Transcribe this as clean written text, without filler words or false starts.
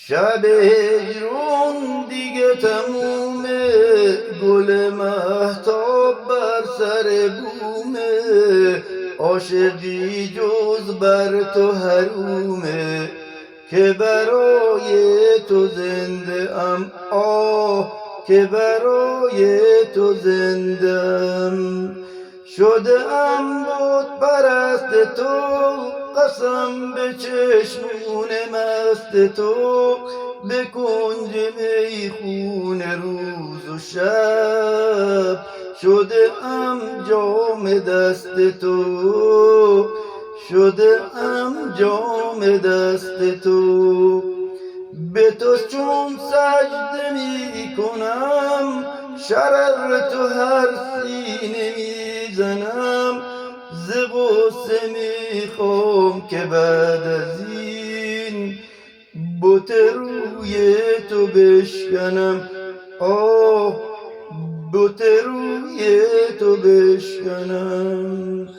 شب هجرون دیگه تمومه، گل مهتاب بر سر بومه، عاشقی جز بر تو حرومه، که برای تو زنده ام، آه که برای تو زنده ام. شده ام بت پرست تو، قسم به چشمون مست تو، به کنج میخونه روز و شب، شده ام جام دست تو، شده ام جام دست تو. به تو چون سجده می کنم، شرر تو هر سینه می زنم، ز غصه می خوام که بعد از این بت روی تو بشکنم، آه بت روی تو بشکنم.